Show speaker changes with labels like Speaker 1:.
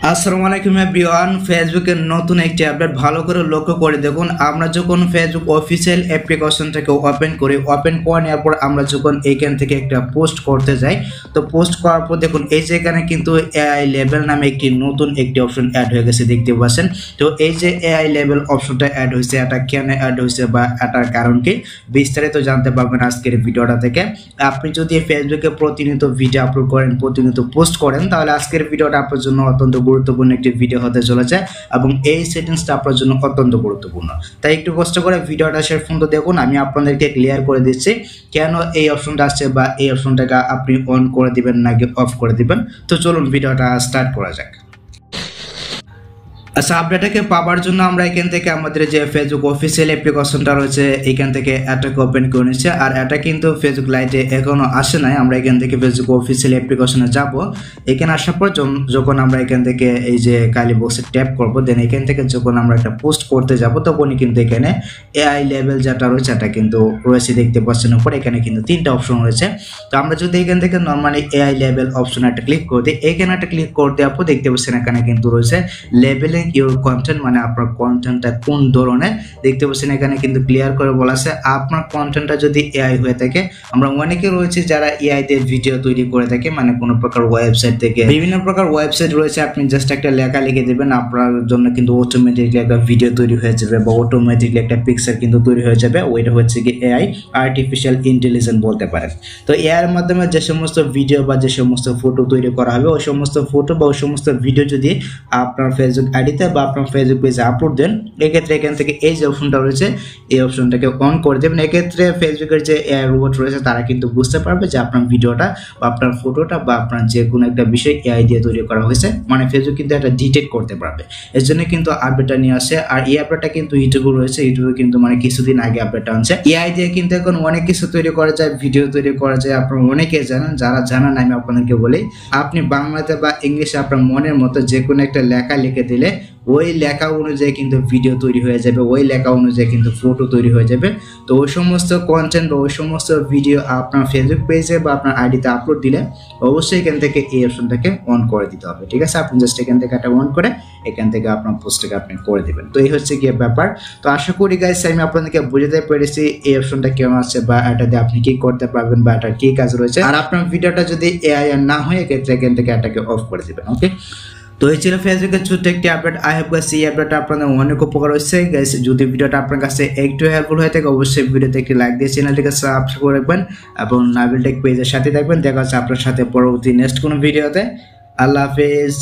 Speaker 1: আসসালামু আলাইকুম এভরিওয়ান। ফেসবুকের নতুন একটি আপডেট ভালো করে লক্ষ্য করে দেখুন। আমরা যখন ফেসবুক অফিসিয়াল অ্যাপ্লিকেশনটাকে ওপেন করি, ওপেন করে নেওয়ার পর আমরা যখন এখান থেকে একটা পোস্ট করতে যাই, তো পোস্ট করার পর দেখুন এই যে এখানে কিন্তু এআই লেভেল নামে একটি নতুন একটি অপশন অ্যাড হয়ে গেছে, দেখতে পাচ্ছেন। তো এই যে এআই লেভেল অপশনটা অ্যাড হয়েছে, এটা কেন অ্যাড হয়েছে বা এটার কারণ কি বিস্তারিত জানতে পারবেন আজকের ভিডিওটা থেকে। আপনি যদি ফেসবুকে প্রতিনিয়ত ভিডিও আপলোড করেন, প্রতিনিয়ত পোস্ট করেন, তাহলে আজকের ভিডিওটা আপনার জন্য অত্যন্ত গুরুত্বপূর্ণ একটি ভিডিও হতে চলেছে এবং এই সেটিংসটা আপনার জন্য অত্যন্ত গুরুত্বপূর্ণ। তাই একটু কষ্ট করে ভিডিওটা শেষ পর্যন্ত দেখুন। আমি আপনাদেরকে ক্লিয়ার করে দিচ্ছি কেন এই অপশনটা আসছে বা এই অপশনটাকে আপনি অন করে দিবেন নাকি অফ করে দিবেন। তো চলুন ভিডিওটা স্টার্ট করা যাক। আচ্ছা, আপডেটটাকে পাওয়ার জন্য আমরা এখান থেকে আমাদের যে ফেসবুক অফিসিয়াল অ্যাপ্লিকেশনটা রয়েছে এখান থেকে এটাকে ওপেন করে নিচ্ছি। আর এটা কিন্তু ফেসবুক লাইটে এখনো আসে নাই। আমরা এখান থেকে ফেসবুক অফিসিয়াল অ্যাপ্লিকেশনে যাব। এখানে আসার পর যখন আমরা এখান থেকে এই যে কালি বক্সে ট্যাপ করব, দেন এখান থেকে যখন আমরা একটা পোস্ট করতে যাব তখনই কিন্তু এখানে এআই লেভেল যেটা রয়েছে এটা কিন্তু রয়েছে, দেখতে পাচ্ছেন উপরে। এখানে কিন্তু তিনটা অপশন রয়েছে। তো আমরা যদি এখান থেকে নর্মালি এআই লেভেল অপশন একটা ক্লিক করে দিই, এখানে একটা ক্লিক করে দেওয়ার পর দেখতে পাচ্ছেন এখানে কিন্তু রয়েছে লেভেলিং ইউর কন্টেন্ট, মানে আপনার কন্টেন্টটা কোন ধরনের। দেখতে পাচ্ছেন এখানে কিন্তু ক্লিয়ার করে বলা আছে আপনার কন্টেন্টটা যদি এআই হয়ে থাকে। আমরা অনেকে রয়েছে যারা এআই তে ভিডিও তৈরি করে থাকে, মানে কোনো প্রকার ওয়েবসাইট থেকে, বিভিন্ন প্রকার ওয়েবসাইট রয়েছে, আপনি জাস্ট একটা লেখা লিখে দেবেন, আপনার জন্য কিন্তু অটোমেটিকলি একটা ভিডিও তৈরি হয়ে যাবে বা অটোমেটিকলি একটা পিকচার কিন্তু তৈরি হয়ে যাবে। ওইটা হচ্ছে কি এআই, আর্টিফিশিয়াল ইন্টেলিজেন্স বলতে পারেন। তো এআই এর মাধ্যমে যে সমস্ত ভিডিও বা যে সমস্ত ফটো তৈরি করা হবে, ওই সমস্ত ফটো বা ওই সমস্ত ভিডিও যদি আপনার ফেসবুক আইডিতে বা আপনার ফেসবুক পেজে আপলোড দেন, এক্ষেত্রে এখান থেকে এই যে অপশনটা রয়েছে এই অপশনটাকে অন করে দেবেন। এক্ষেত্রে ফেসবুকের যে এআই রোবট রয়েছে তারা কিন্তু বুঝতে পারবে যে আপনার ভিডিওটা বা আপনার ফটোটা বা আপনার যে কোনো একটা বিষয় এআই দিয়ে তৈরি করা হয়েছে, মানে ফেসবুক কিন্তু এটা ডিটেক্ট করতে পারবে। এর জন্য কিন্তু আপডেটটা নিয়ে আসে। আর এই আপডেটটা কিন্তু ইউটিউবে রয়েছে, ইউটিউবে কিন্তু মানে কিছুদিন আগে আপডেটটা আনছে। এআই দিয়ে কিন্তু এখন অনেক কিছু তৈরি করা যায়, ভিডিও তৈরি করা যায়। আপনারা অনেকে জানেন, যারা জানেন আমি আপনাদেরকে বলি, আপনি বাংলাতে বা ইংলিশে আপনার মনের মতো যে কোনো একটা লেখা লিখে দিলে ওই লেখা অনুযায়ী কিন্তু ভিডিও তৈরি হয়ে যাবে, ওই লেখা অনুযায়ী কিন্তু ফটো তৈরি হয়ে যাবে। তো ওই সমস্ত কন্টেন্ট বা ওই সমস্ত ভিডিও আপনার ফেসবুক পেজে বা আপনার আইডিতে আপলোড দিলে অবশ্যই এখান থেকে এই অপশনটাকে অন করে দিতে হবে, ঠিক আছে? আপনি জাস্ট এখান থেকে এটা অন করে এখান থেকে আপনার পোস্টটাকে আপনি করে দেবেন। তো এই হচ্ছে গিয়ে ব্যাপার। তো আশা করি গাইস আমি আপনাদেরকে বুঝাতে পেরেছি এই অপশনটা কেমন আছে বা এটা দিয়ে আপনি কি করতে পারবেন বা এটার কি কাজ রয়েছে। আর আপনার ভিডিওটা যদি এআই না হয় এক্ষেত্রে এখান থেকে এটাকে অফ করে দিবেন, ওকে? তো এই ছিল ফেসবুকের ছোট্ট একটি আপডেট। আই হোপ গাইস এই আপডেটটা আপনাদের অনেক উপকার হচ্ছে। গাইস যদি ভিডিওটা আপনার কাছে একটু হেল্পফুল হয়ে থাকে অবশ্যই ভিডিওতে একটি লাইক দিয়ে চ্যানেলটিকে সাবস্ক্রাইব করে রাখবেন এবং নাবিল টেক পেজের সাথে থাকবেন। দেখা হচ্ছে আপনার সাথে পরবর্তী নেক্সট কোনো ভিডিওতে। আল্লাহ হাফেজ।